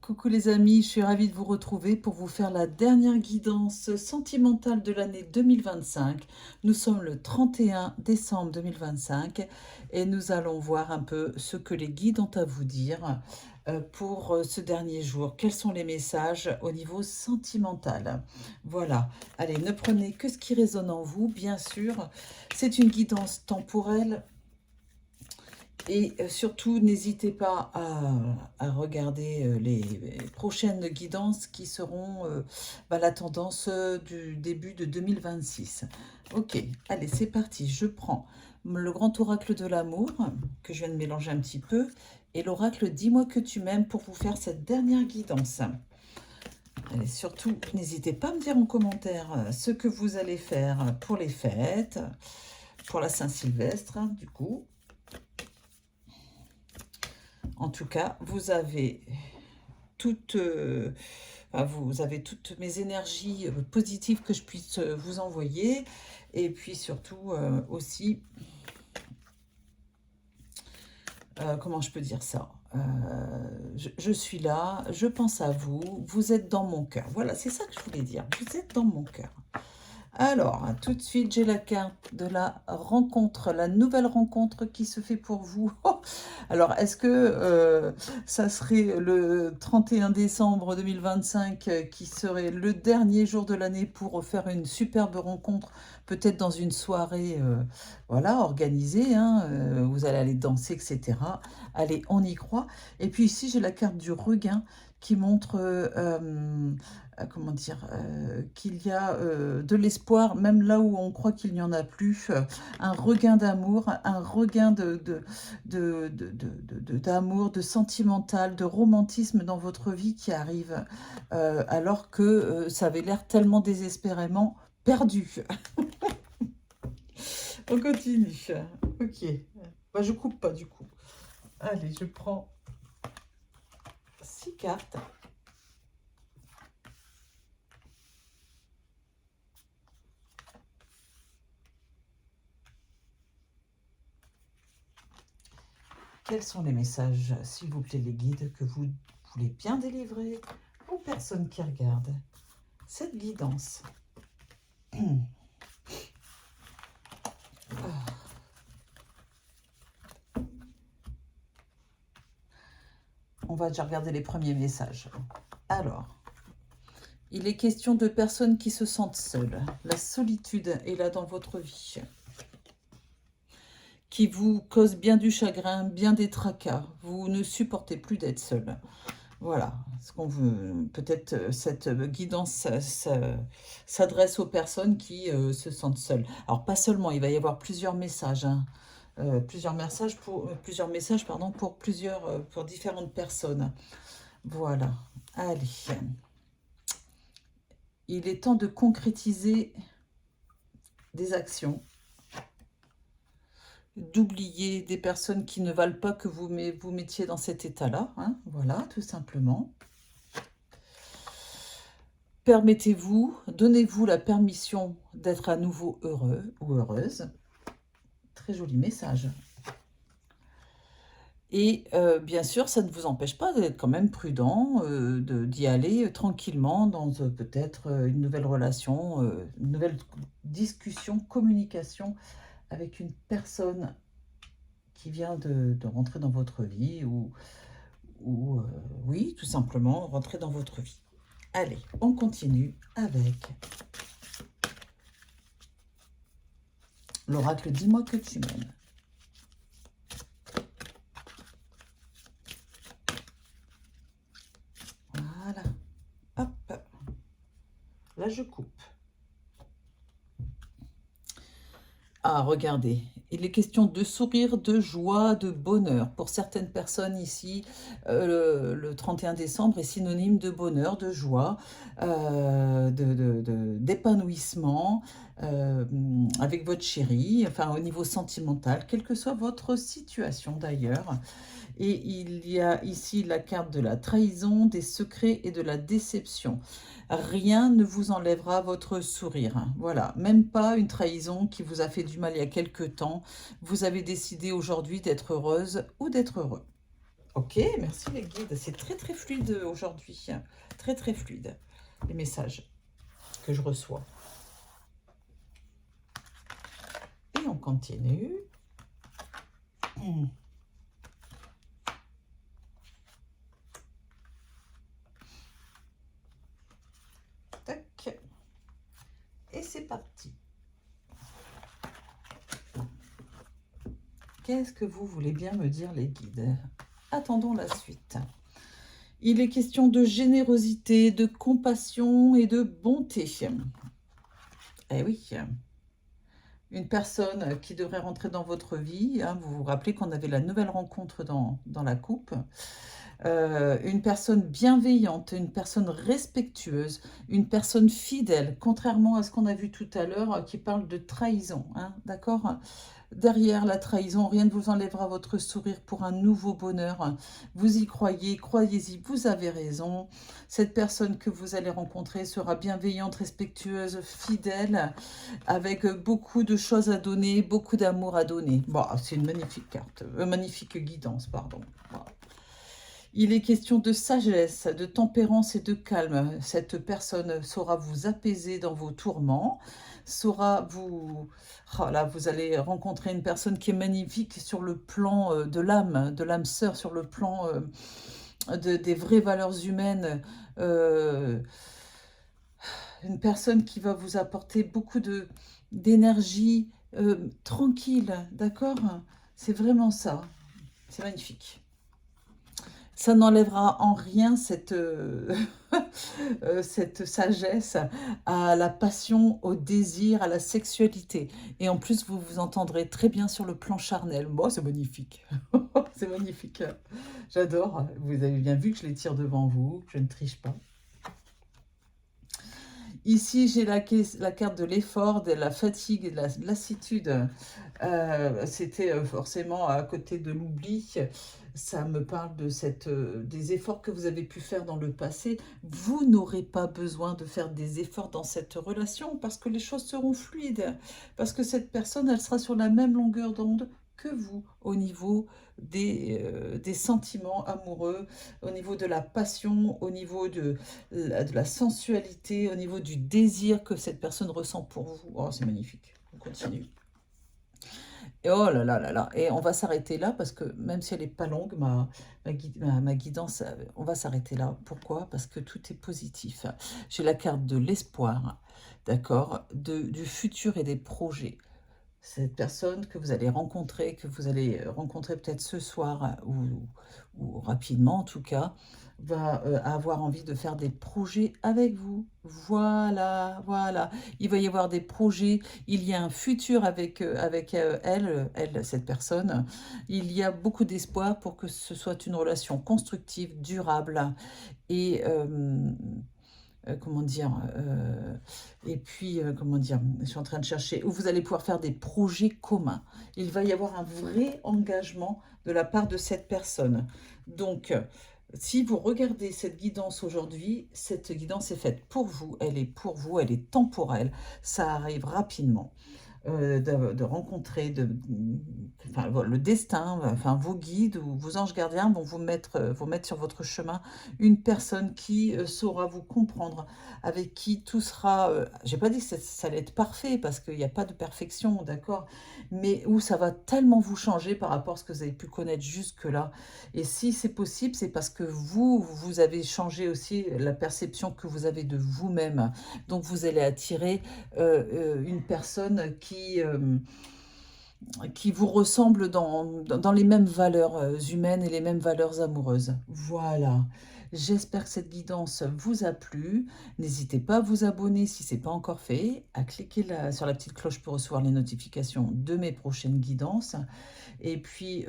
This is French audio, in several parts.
Coucou les amis, je suis ravie de vous retrouver pour vous faire la dernière guidance sentimentale de l'année 2025. Nous sommes le 31 décembre 2025 et nous allons voir un peu ce que les guides ont à vous dire pour ce dernier jour. Quels sont les messages au niveau sentimental? Voilà, allez, ne prenez que ce qui résonne en vous, bien sûr. C'est une guidance temporelle. Et surtout, n'hésitez pas à regarder les prochaines guidances qui seront la tendance du début de 2026. Ok, allez, c'est parti. Je prends le grand oracle de l'amour, que je viens de mélanger un petit peu, et l'oracle Dis-moi que tu m'aimes pour vous faire cette dernière guidance. Allez, surtout, n'hésitez pas à me dire en commentaire ce que vous allez faire pour les fêtes, pour la Saint-Sylvestre, du coup. En tout cas, vous avez vous avez toutes mes énergies positives que je puisse vous envoyer. Et puis surtout aussi, comment je peux dire ça? Je suis là, je pense à vous, vous êtes dans mon cœur. Voilà, c'est ça que je voulais dire. Vous êtes dans mon cœur. Alors, tout de suite, j'ai la carte de la rencontre, la nouvelle rencontre qui se fait pour vous. Alors, est-ce que ça serait le 31 décembre 2025 qui serait le dernier jour de l'année pour faire une superbe rencontre, peut-être dans une soirée voilà, organisée, hein, vous allez aller danser, etc. Allez, on y croit. Et puis ici, j'ai la carte du regain qui montre comment dire, qu'il y a de l'espoir, même là où on croit qu'il n'y en a plus, un regain d'amour, un regain d'amour, de sentimental, de romantisme dans votre vie qui arrive, alors que ça avait l'air tellement désespérément perdu. On continue. Ok. Bah, je coupe pas du coup. Allez, je prends 6 cartes. Quels sont les messages, s'il vous plaît, les guides, que vous voulez bien délivrer aux personnes qui regardent cette guidance? On va déjà regarder les premiers messages. Alors, il est question de personnes qui se sentent seules. La solitude est là dans votre vie, qui vous cause bien du chagrin, bien des tracas. Vous ne supportez plus d'être seul. Voilà, ce qu'on veut. Peut-être cette guidance s'adresse aux personnes qui se sentent seules. Alors pas seulement, il va y avoir plusieurs messages, hein. Plusieurs messages pour différentes personnes. Voilà. Allez. Il est temps de concrétiser des actions, d'oublier des personnes qui ne valent pas que vous mettiez dans cet état-là, hein. Voilà, tout simplement. Permettez-vous, donnez-vous la permission d'être à nouveau heureux ou heureuse. Très joli message. Et bien sûr, ça ne vous empêche pas d'être quand même prudent, d'y aller tranquillement dans peut-être une nouvelle relation, une nouvelle discussion, communication avec une personne qui vient de rentrer dans votre vie ou oui, tout simplement, rentrer dans votre vie. Allez, on continue avec l'oracle Dis-moi que tu m'aimes. Voilà. Hop. Là, je coupe. Ah, regardez, il est question de sourire, de joie, de bonheur. Pour certaines personnes ici, le 31 décembre est synonyme de bonheur, de joie, d'épanouissement avec votre chéri, enfin au niveau sentimental, quelle que soit votre situation d'ailleurs. Et il y a ici la carte de la trahison, des secrets et de la déception. Rien ne vous enlèvera votre sourire. Voilà, même pas une trahison qui vous a fait du mal il y a quelque temps. Vous avez décidé aujourd'hui d'être heureuse ou d'être heureux. Ok, merci les guides. C'est très très fluide aujourd'hui. Très très fluide, les messages que je reçois. Et on continue. Tac. Et c'est parti. Qu'est-ce que vous voulez bien me dire les guides? Attendons la suite. Il est question de générosité, de compassion et de bonté. Eh oui, une personne qui devrait rentrer dans votre vie. Hein, vous vous rappelez qu'on avait la nouvelle rencontre dans la coupe. Une personne bienveillante, une personne respectueuse, une personne fidèle, contrairement à ce qu'on a vu tout à l'heure qui parle de trahison. Hein, d'accord? Derrière la trahison, rien ne vous enlèvera votre sourire pour un nouveau bonheur. Vous y croyez, croyez-y, vous avez raison. Cette personne que vous allez rencontrer sera bienveillante, respectueuse, fidèle, avec beaucoup de choses à donner, beaucoup d'amour à donner. Bon, c'est une magnifique carte, magnifique guidance, pardon. Voilà. Il est question de sagesse, de tempérance et de calme. Cette personne saura vous apaiser dans vos tourments, saura vous... Oh là, vous allez rencontrer une personne qui est magnifique sur le plan de l'âme sœur, sur le plan des vraies valeurs humaines. Une personne qui va vous apporter beaucoup d'énergie tranquille, d'accord? C'est vraiment ça. C'est magnifique. Ça n'enlèvera en rien cette, cette sagesse à la passion, au désir, à la sexualité. Et en plus, vous vous entendrez très bien sur le plan charnel. Moi, c'est magnifique. C'est magnifique. J'adore. Vous avez bien vu que je les tire devant vous, que je ne triche pas. Ici, j'ai la carte de l'effort, de la fatigue et de la lassitude. C'était forcément à côté de l'oubli. Ça me parle de des efforts que vous avez pu faire dans le passé. Vous n'aurez pas besoin de faire des efforts dans cette relation parce que les choses seront fluides. Parce que cette personne, elle sera sur la même longueur d'onde que vous au niveau des sentiments amoureux, au niveau de la passion, au niveau de la sensualité, au niveau du désir que cette personne ressent pour vous. Oh, c'est magnifique. On continue. Et oh là là là là. Et on va s'arrêter là parce que même si elle n'est pas longue, ma guidance, on va s'arrêter là. Pourquoi? Parce que tout est positif. J'ai la carte de l'espoir, d'accord, du futur et des projets. Cette personne que vous allez rencontrer peut-être ce soir ou rapidement en tout cas, va avoir envie de faire des projets avec vous. Voilà, voilà. Il va y avoir des projets, il y a un futur avec elle, cette personne. Il y a beaucoup d'espoir pour que ce soit une relation constructive, durable et... comment dire, et puis, comment dire, je suis en train de chercher, où vous allez pouvoir faire des projets communs. Il va y avoir un vrai engagement de la part de cette personne. Donc, si vous regardez cette guidance aujourd'hui, cette guidance est faite pour vous, elle est temporelle, ça arrive rapidement. De rencontrer enfin, le destin, enfin, vos guides ou vos anges gardiens vont vous mettre sur votre chemin une personne qui saura vous comprendre, avec qui tout sera... j'ai pas dit que ça allait être parfait, parce qu'il n'y a pas de perfection, d'accord, mais où ça va tellement vous changer par rapport à ce que vous avez pu connaître jusque-là. Et si c'est possible, c'est parce que vous avez changé aussi la perception que vous avez de vous-même. Donc vous allez attirer une personne qui vous ressemble dans les mêmes valeurs humaines et les mêmes valeurs amoureuses. Voilà. J'espère que cette guidance vous a plu. N'hésitez pas à vous abonner si ce n'est pas encore fait, à cliquer sur la petite cloche pour recevoir les notifications de mes prochaines guidances. Et puis...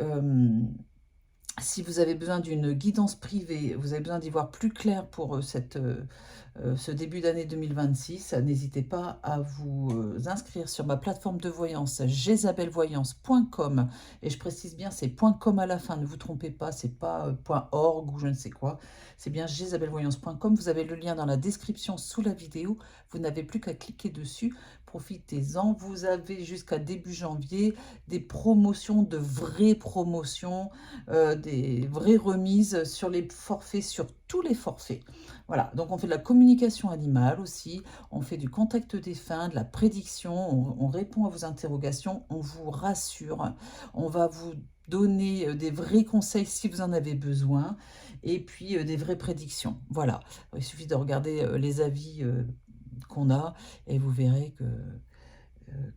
si vous avez besoin d'une guidance privée, vous avez besoin d'y voir plus clair pour ce début d'année 2026, n'hésitez pas à vous inscrire sur ma plateforme de voyance jezabelvoyance.com, et je précise bien, c'est .com à la fin, ne vous trompez pas, c'est pas .org ou je ne sais quoi, c'est bien jezabelvoyance.com. Vous avez le lien dans la description sous la vidéo, vous n'avez plus qu'à cliquer dessus profitez-en. Vous avez jusqu'à début janvier des promotions, de vraies promotions, des vraies remises sur les forfaits, sur tous les forfaits. Voilà, donc on fait de la communication animale aussi, on fait du contact défunt, de la prédiction, on répond à vos interrogations, on vous rassure, on va vous donner des vrais conseils si vous en avez besoin, et puis des vraies prédictions. Voilà, il suffit de regarder les avis qu'on a, et vous verrez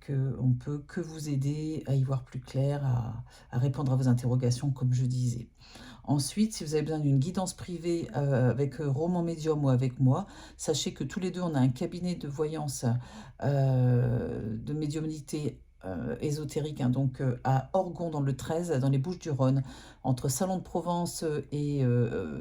qu'on ne peut que vous aider à y voir plus clair, à répondre à vos interrogations, comme je disais. Ensuite, si vous avez besoin d'une guidance privée avec Roman Médium ou avec moi, sachez que tous les deux, on a un cabinet de voyance, de médiumnité ésotérique, hein, donc à Orgon dans le 13, dans les Bouches-du-Rhône, entre Salon de Provence et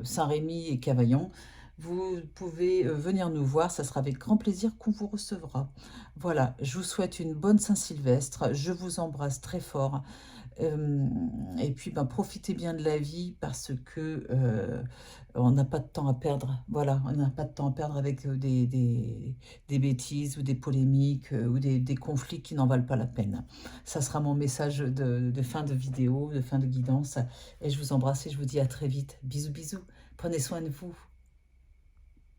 Saint-Rémy et Cavaillon. Vous pouvez venir nous voir, ça sera avec grand plaisir qu'on vous recevra. Voilà, je vous souhaite une bonne Saint-Sylvestre, je vous embrasse très fort. Et puis, ben, profitez bien de la vie parce que on n'a pas de temps à perdre. Voilà, on n'a pas de temps à perdre avec des bêtises ou des polémiques ou des conflits qui n'en valent pas la peine. Ça sera mon message de fin de vidéo, de fin de guidance. Et je vous embrasse et je vous dis à très vite. Bisous, bisous. Prenez soin de vous.